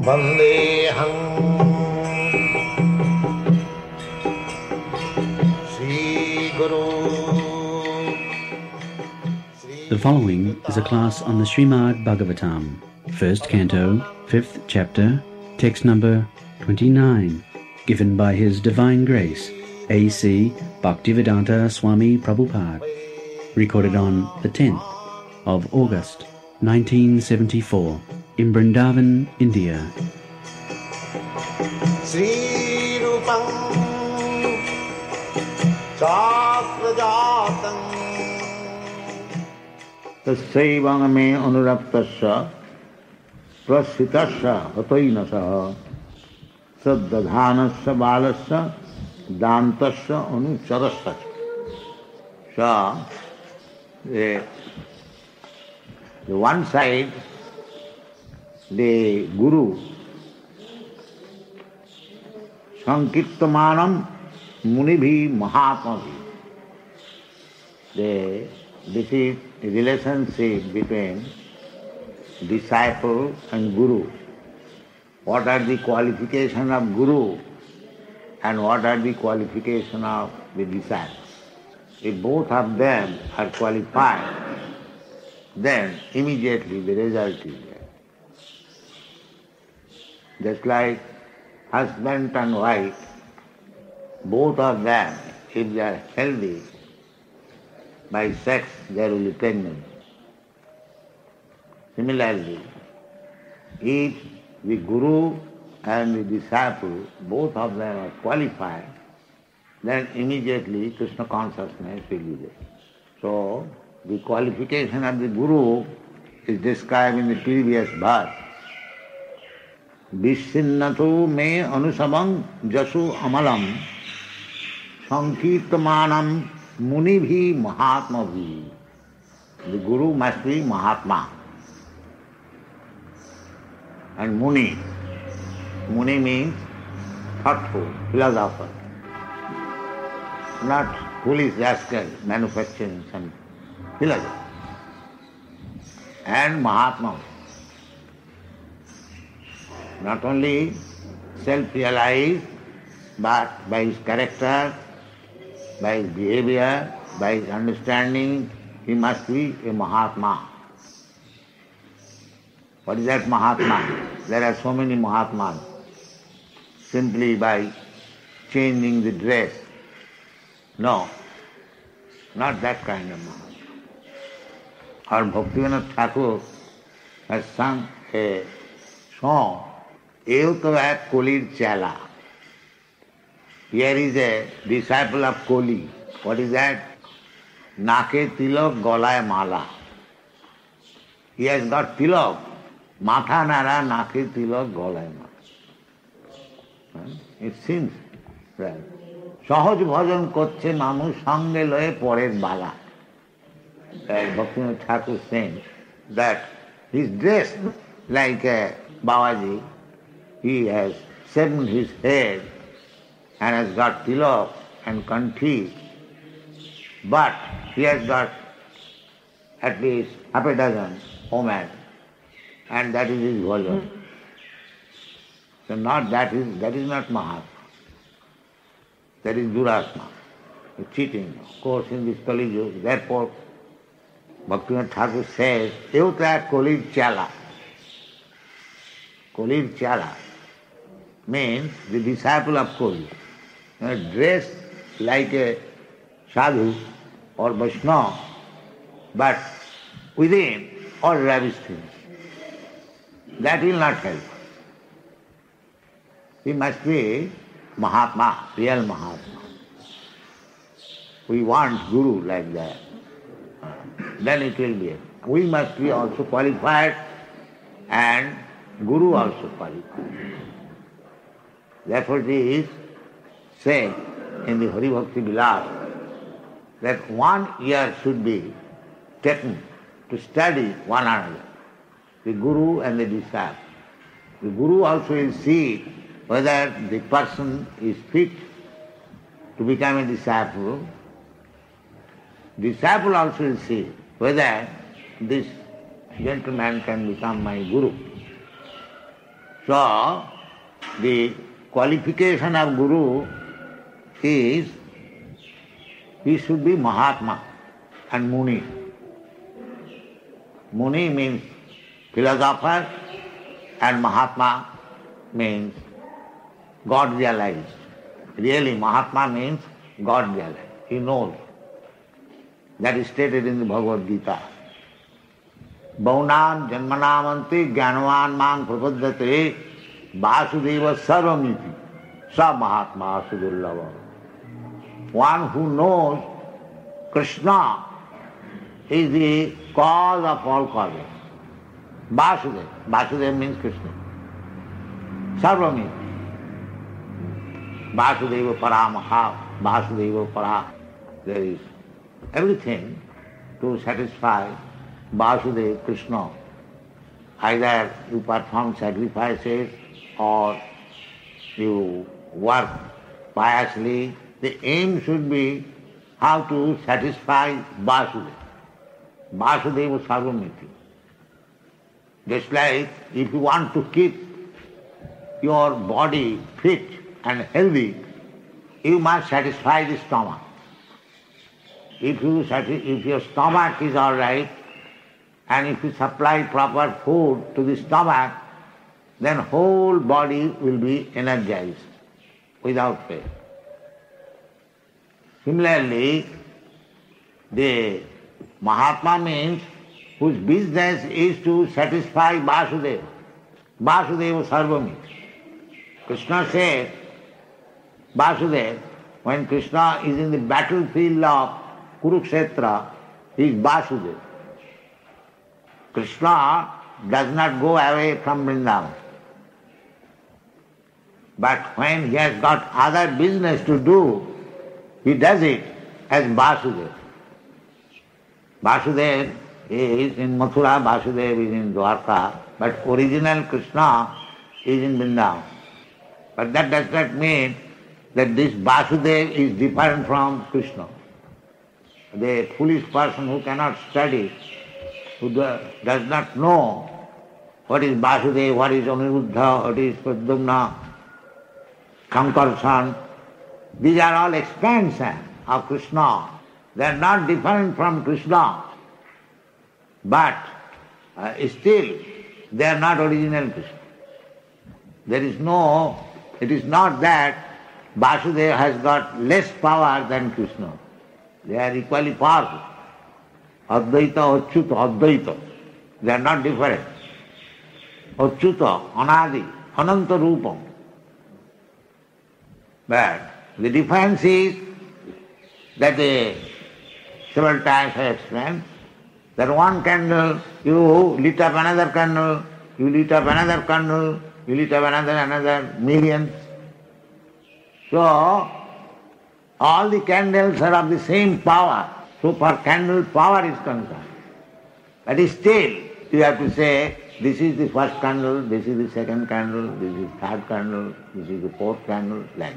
Vandeham Sri Guru. The following is a class on the Srimad Bhagavatam, first canto, 5th chapter, text number 29, given by His Divine Grace, A.C. Bhaktivedanta Swami Prabhupada, recorded on the 10th of August, 1974, in Vrindavan, India. Sri Rupam Chakrajatam Tasyaivaṁ me anuraktasya prasitasya hatainasaha saddadhanasya balasya dantasya anucharasya. So, the one side, the Guru, Sankirtamanam Munibhi Mahatmabhi. This is a relationship between disciple and Guru. What are the qualifications of Guru and what are the qualifications of the disciple? If both of them are qualified, then immediately the result is there. Just like husband and wife, both of them, if they are healthy, by sex there will be pregnancy. Similarly, if the Guru and the disciple, both of them are qualified, then immediately Krishna consciousness will be there. So, the qualification of the Guru is described in the previous verse. Vishinnatu me anusabam jasu amalam sankirtamanam munibhi mahatmabhi. The Guru must be Mahatma. And Muni. Muni means thoughtful, philosopher. Not foolish rascal manufacturing some philosophy. And Mahatma. Not only self-realized, but by his character, by his behavior, by his understanding, he must be a Mahatma. What is that Mahatma? There are so many Mahatmas. Simply by changing the dress. No, not that kind of Mahatma. Our Bhaktivinoda Thakur has sung a song, Eutava Kolir Chala. Here is a disciple of Koli. What is that? Nake tilak golay mala. He has got tilak. Matha nara nake tilak golay mala. It seems right. Sahaj bhajan korche মানুষ সঙ্গে লয়ে পরের বালা. Bhaktivinoda Thakur saying that he is dressed like a Babaji. He has shaved his head and has got tilak and kanthi, but he has got at least half a dozen women, and that is his volume. So that is not Mahatma. That is Durasma, cheating, of course, in this Kali Yuga. Therefore, Bhaktivinoda Thakur says, Eutaya Kolir Chala. Kolir Chala means the disciple of Koli. Dressed like a sadhu or Vaishnava, but within all rubbish things. That will not help. He must be Mahatma, real Mahatma. We want Guru like that. Then it will be. We must be also qualified and Guru also qualified. Therefore it is said in the Hari Bhakti Vilas that 1 year should be taken to study one another, the Guru and the disciple. The Guru also will see whether the person is fit to become a disciple. Disciple also will see whether this gentleman can become my Guru. So, the qualification of Guru is he should be Mahatma and Muni. Muni means philosopher and Mahatma means God realized. Really, Mahatma means God realized. He knows. That is stated in the Bhagavad Gita. Baunam janmanamanti jnanavan mang prapadyate vasudeva sarvamiti sa Mahatma sudullava. One who knows Krishna is the cause of all causes. Vasudeva. Vasudeva means Krishna. Sarvamiti. Vasudeva paramaha. Vasudeva para. There is everything to satisfy Vasudeva, Krishna. Either you perform sacrifices or you work piously. The aim should be how to satisfy Vasudeva. Vasudeva Sarvamiti. Just like if you want to keep your body fit and healthy, you must satisfy the stomach. If your stomach is all right, and if you supply proper food to the stomach, then whole body will be energized without pain. Similarly, the Mahatma means whose business is to satisfy Vasudeva. Vasudeva Sarvamiti. Krishna said, Vasudeva, when Krishna is in the battlefield of Kurukshetra, he is Vasudeva. Krishna does not go away from Vrindavan. But when he has got other business to do, he does it as Vasudeva. Vasudeva is in Mathura, Vasudeva is in Dwarka, but original Krishna is in Vrindavan. But that does not mean that this Vasudeva is different from Krishna. The foolish person who cannot study, who does not know what is Vasudeva, what is Aniruddha, what is Pradyumna, Sankarshan, these are all expansions of Krishna. They are not different from Krishna, but still they are not original Krishna. It is not that Vasudeva has got less power than Krishna. They are equally powerful. Advaita, Achyuta, Advaita. They are not different. Achyuta, Anadi, Ananta Rupam. But the difference is that several times I explained that one candle, you lit up another candle, you lit up another candle, you lit up another millions. So, all the candles are of the same power. So for candle power is concerned. But still, you have to say, this is the first candle, this is the second candle, this is the third candle, this is the fourth candle, like that.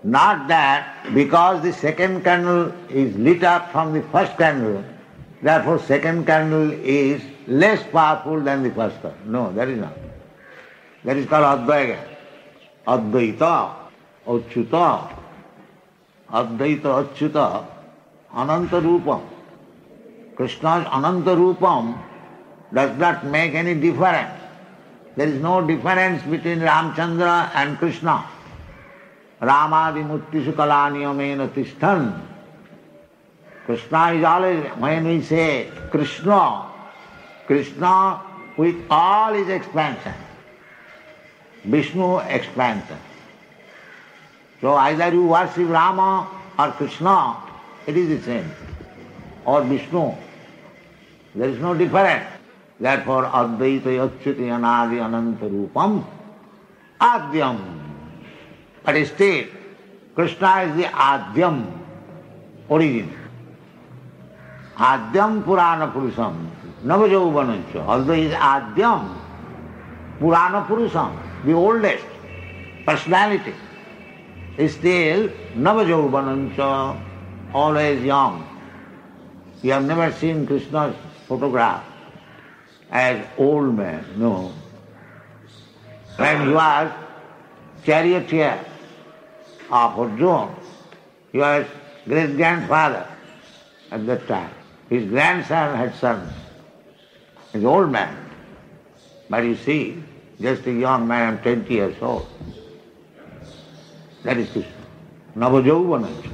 Not that because the second candle is lit up from the first candle, therefore second candle is less powerful than the first candle. No, that is not. That is called Advaita. Advaita, Achyuta. Advaita, Achyuta, Ananta Rupam. Krishna's Ananta Rupam does not make any difference. There is no difference between Ramchandra and Krishna. Ramadi Muttishu Kalaniyamena Tishthan. Krishna is always, when we say Krishna, Krishna with all his expansion, Vishnu expansion. So either you worship Rama or Krishna, it is the same. Or Vishnu. There is no difference. Therefore, Advaita Achyuti Anadi Ananta Rupam Adyam. But still, Krishna is the Adyam, origin. Adyam Purana Purusham, Navajauvanancha. Although he is Adyam, Purana Purusham, the oldest personality, is still Navajauvanancha, always young. You have never seen Krishna's photograph as old man, no. When he was charioteer of Arjuna, he was great-grandfather at that time. His grandson had sons. He's an old man. But you see, just a young man, I'm 20 years old. That is Krishna. Navajauvanancha.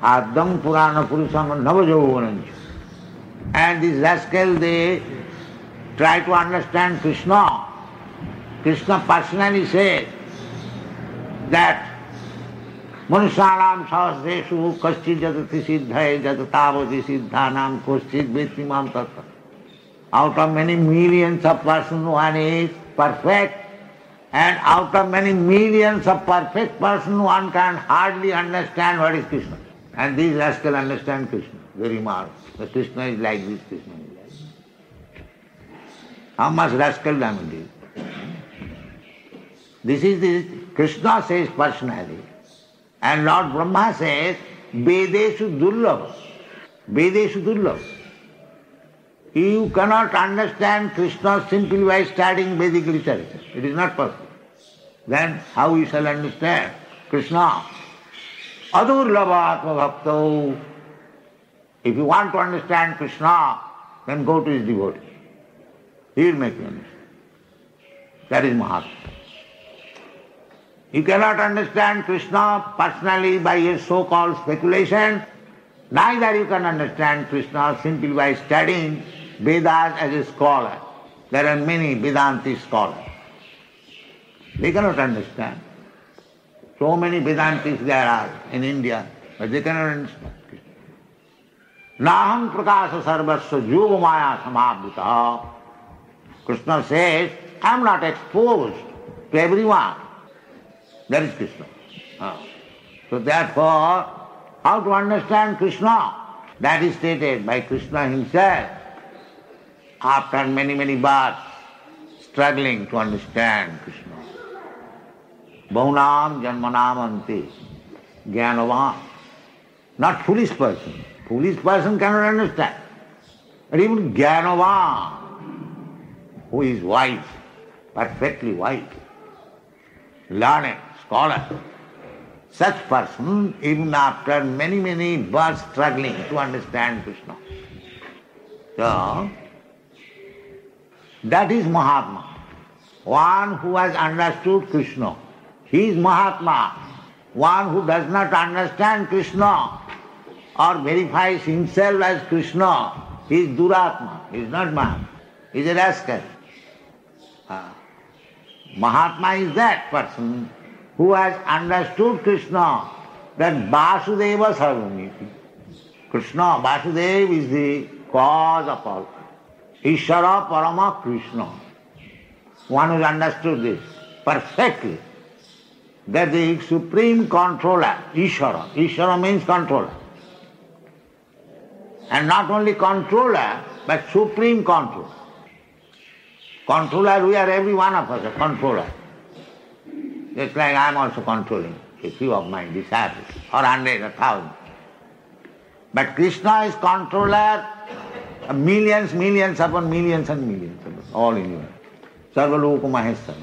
Adam Purana Purusam Navajauvanancha. And these rascals, they try to understand Krishna. Krishna personally says that Manushalam sahasreshu kaschid jatati siddhai jatatavati siddhanam kaschid vetrimam tattva. Out of many millions of persons, one is perfect, and out of many millions of perfect persons, one can hardly understand what is Krishna. And these rascals understand Krishna very much. The Krishna is like this, Krishna is like this. How much rascaldom it is. This is the Krishna says personally. And Lord Brahma says, Vedeshu Durlabha. Vedeshu Durlabha. You cannot understand Krishna simply by studying Vedic literature. It is not possible. Then how you shall understand Krishna? Adurlabha Atma Bhakto. If you want to understand Krishna, then go to his devotee. He will make you understand. That is Mahatma. You cannot understand Krishna personally by your so-called speculation. Neither you can understand Krishna simply by studying Vedas as a scholar. There are many Vedanti scholars. They cannot understand. So many Vedantis there are in India, but they cannot understand Krishna. Naham prakasa sarvasya yoga maya samabhita. Krishna says, I am not exposed to everyone. That is Krishna. So therefore, how to understand Krishna? That is stated by Krishna himself after many, many births struggling to understand Krishna. Bhaunam janmanam ante jnanavan. Not foolish person. Foolish person cannot understand. But even jnanavan, who is wise, perfectly wise, learned, scholar, such person, even after many, many births struggling to understand Krishna. So, that is Mahatma. One who has understood Krishna. He is Mahatma. One who does not understand Krishna or verifies himself as Krishna, he is Duratma. He is not Mahatma. He is a rascal. Mahatma is that person who has understood Krishna, that Vasudeva Sarvamiti. Krishna, Vasudeva is the cause of all. Ishvara Parama Krishna. One who has understood this perfectly, that the supreme controller, Ishvara. Ishvara means controller. And not only controller, but supreme controller. Controller, we are every one of us a controller. Just like I am also controlling a few of my disciples, or 100, 1,000. But Krishna is controller of millions, millions upon millions and millions, all in universe. Sarvaloka Maheshwara.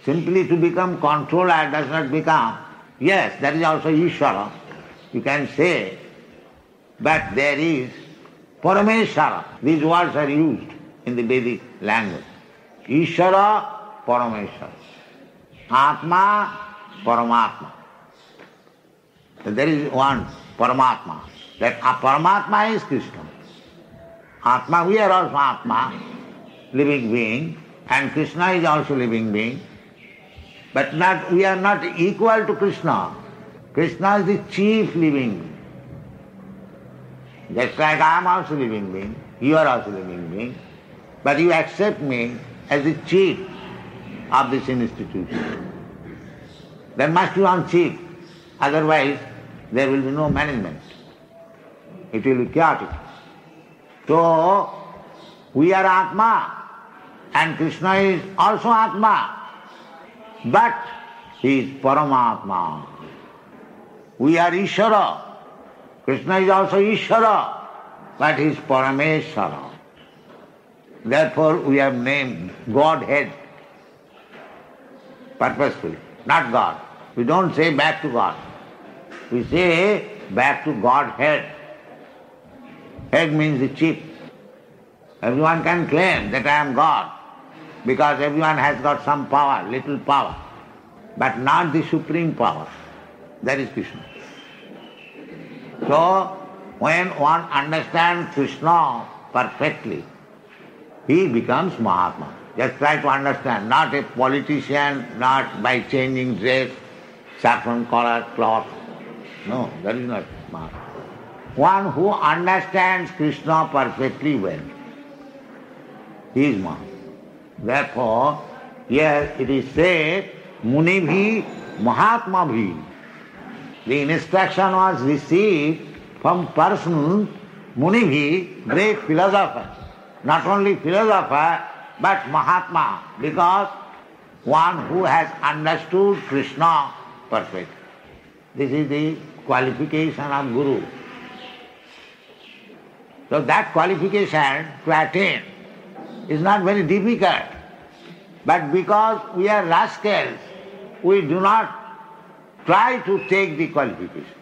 Simply to become controller does not become, yes, that is also Ishvara, you can say, but there is Parameshwara. These words are used in the Vedic language. Ishvara, Parameshwara. Atma, Paramatma. So there is one Paramatma. That Paramatma is Krishna. Atma, we are also Atma, living being, and Krishna is also living being. But we are not equal to Krishna. Krishna is the chief living being. Just like I am also living being, you are also living being. But you accept me as the chief of this institution. There must be one chief, otherwise there will be no management. It will be chaotic. So, we are Atma, and Krishna is also Atma, but he is Paramatma. We are Ishvara. Krishna is also Ishvara, but he is Parameshwara. Therefore we have named Godhead purposefully, not God. We don't say back to God. We say back to Godhead. Head means the chief. Everyone can claim that I am God, because everyone has got some power, little power, but not the supreme power. That is Krishna. So, when one understands Krishna perfectly, he becomes Mahatma. Just try to understand, not a politician, not by changing dress, saffron color, cloth. No, that is not Mahatma. One who understands Krishna perfectly well, he is Mahatma. Therefore, here it is said, Munibhi Mahatmabhi. The instruction was received from person, Munibhi, great philosopher. Not only philosopher, but Mahatma, because one who has understood Krishna perfectly. This is the qualification of Guru. So that qualification to attain is not very difficult. But because we are rascals, we do not try to take the qualification.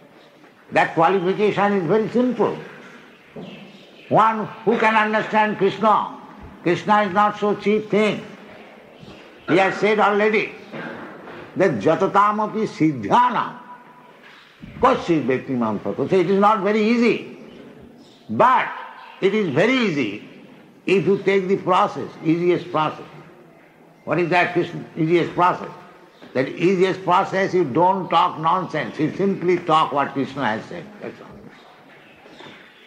That qualification is very simple. One who can understand Krishna, Krishna is not so cheap thing. He has said already that jatatamapi siddhyanam koshit bhaktimam sato. So it is not very easy. But it is very easy if you take the process, easiest process. What is that easiest process? That easiest process, you don't talk nonsense. You simply talk what Krishna has said. That's all.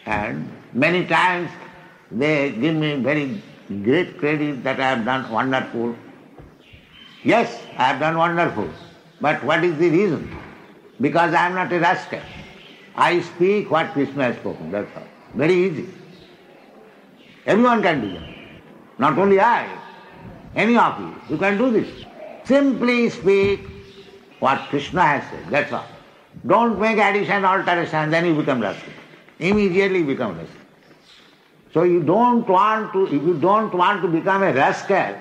And many times they give me very great credit that I have done wonderful. Yes, I have done wonderful. But what is the reason? Because I am not a rascal. I speak what Krishna has spoken. That's all. Very easy. Everyone can do that. Not only I, any of you can do this. Simply speak what Krishna has said, that's all. Don't make addition, alteration, then you become rascal. Immediately you become rascal. So if you don't want to become a rascal,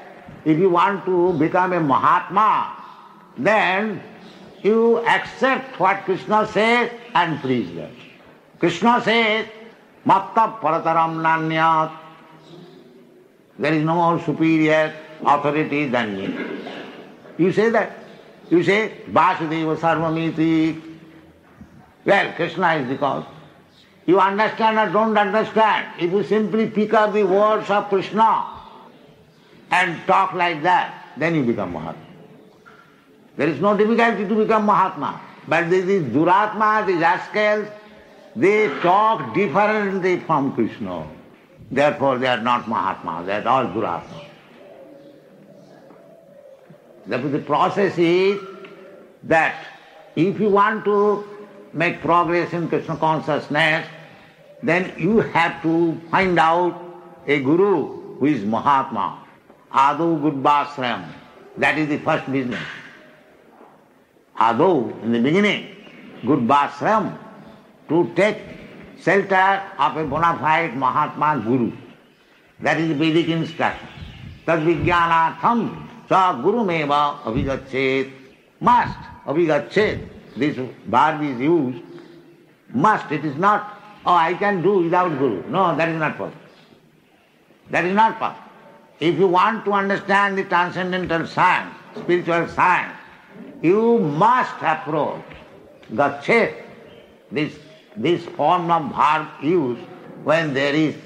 if you want to become a Mahatma, then you accept what Krishna says and preach that. Krishna says, Matta parataram nanyat. There is no more superior authority than me. You say that. You say, Vasudeva Sarvamiti. Well, Krishna is the cause. You understand or don't understand. If you simply pick up the words of Krishna and talk like that, then you become Mahatma. There is no difficulty to become Mahatma. But these Duratma, these rascals, they talk differently from Krishna. Therefore they are not Mahatma, they are all Duratma. Therefore the process is that if you want to make progress in Krishna consciousness, then you have to find out a Guru who is Mahatma. Adu Gudbasram. That is the first business. Adu, in the beginning, Gudbasram, to take shelter of a bona fide Mahatma Guru. That is the Vedic instruction. Tad vijnanatham sa gurumeva abhigachet. Must, abhigachet. This verb is used. Must, it is not, oh, I can do without Guru. No, that is not possible. That is not possible. If you want to understand the transcendental science, spiritual science, you must approach gachet, this form of verb used when there is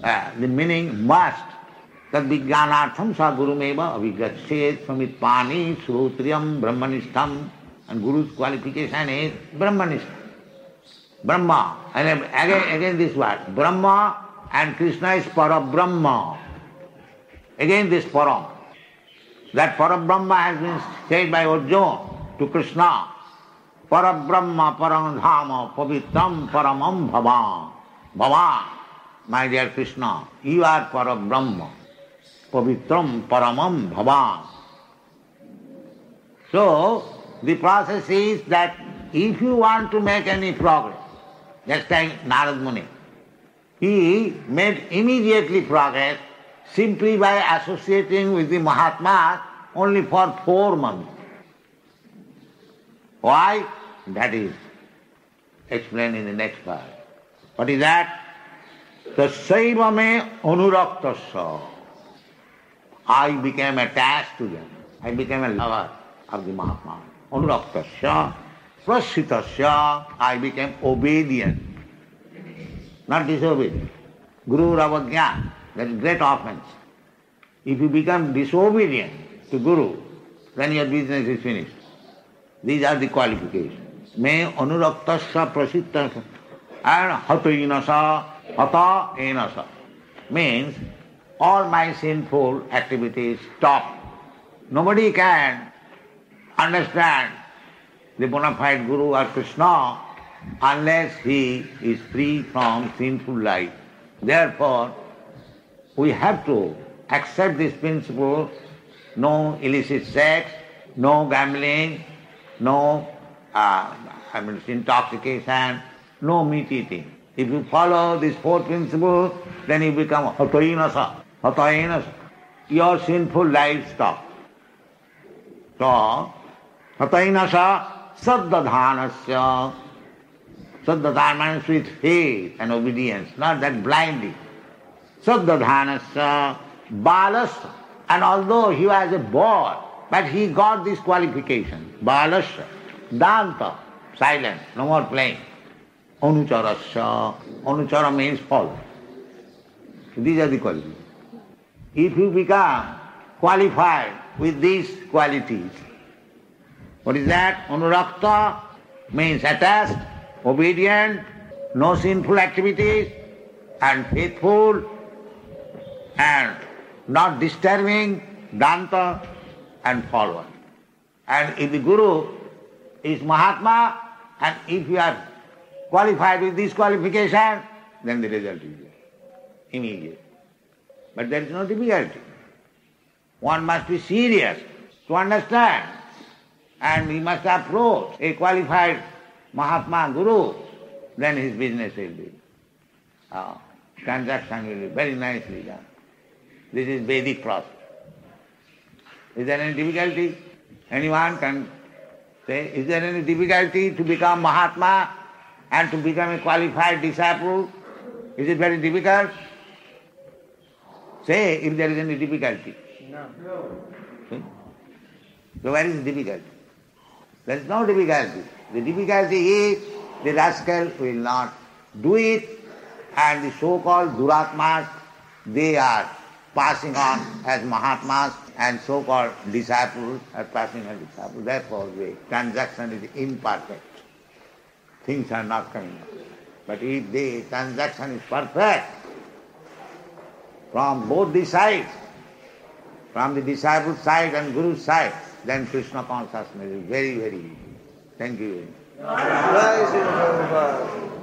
the meaning must. Tad vijnanatham sa gurumeva abhigachet samitpani srotriyam brahmanishtam. And Guru's qualification is brahmanishtam. Brahma. And again this word. Brahma and Krishna is Parabrahma. Again this Param. That Parabrahma has been said by Arjuna to Krishna. Parabrahma paramdhama pavitram paramam bhavan. Bhavan, my dear Krishna, you are Parabrahma. Pavitram paramam bhavan. So, the process is that if you want to make any progress, just like Narad Muni, he made immediately progress simply by associating with the Mahatmas only for 4 months. Why? That is explained in the next verse. What is that? Tasaiva me anuraktasya. I became attached to them. I became a lover of the Mahatma. Anuraktasya, prasitasya, I became obedient, not disobedient. Guru Ravagya, that is great offense. If you become disobedient to Guru, then your business is finished. These are the qualifications. Me anuraktasya prasitasya and hatainasa, hata enasa. Means all my sinful activities stop. Nobody can understand the bona fide Guru or Krishna unless he is free from sinful life. Therefore, we have to accept this principle: no illicit sex, no gambling, no intoxication, no meat eating. If you follow these 4 principles, then you become hatainasa. Hatainasa. Your sinful life stops. So, hatainasa saddadhanasya. Saddadhana means with faith and obedience, not that blindly. Saddadhanasya balasya. And although he was a boy, but he got this qualification. Balasya, danta, silence, no more playing. Anucharasya. Anuchara means follow. These are the qualities. If you become qualified with these qualities, what is that? Anurakta means attached, obedient, no sinful activities, and faithful, and not disturbing, danta, and follower. And if the Guru is Mahatma, and if you are qualified with this qualification, then the result is there, immediate. But there is no difficulty. One must be serious to understand, and he must approach a qualified Mahatma Guru, then his business will be. Transaction will be very nicely done. This is Vedic process. Is there any difficulty? Anyone can say, is there any difficulty to become Mahatma and to become a qualified disciple? Is it very difficult? Say if there is any difficulty. No. See? So where is the difficulty? There is no difficulty. The difficulty is the rascal will not do it, and the so-called Duratmas, they are passing on as Mahatmas, and so-called disciples are passing on disciples. Therefore the transaction is imperfect. Things are not coming up. But if the transaction is perfect, from both the sides, from the disciple's side and Guru's side, then Krishna consciousness is very, very easy. Thank you. Jai Srila Prabhupada.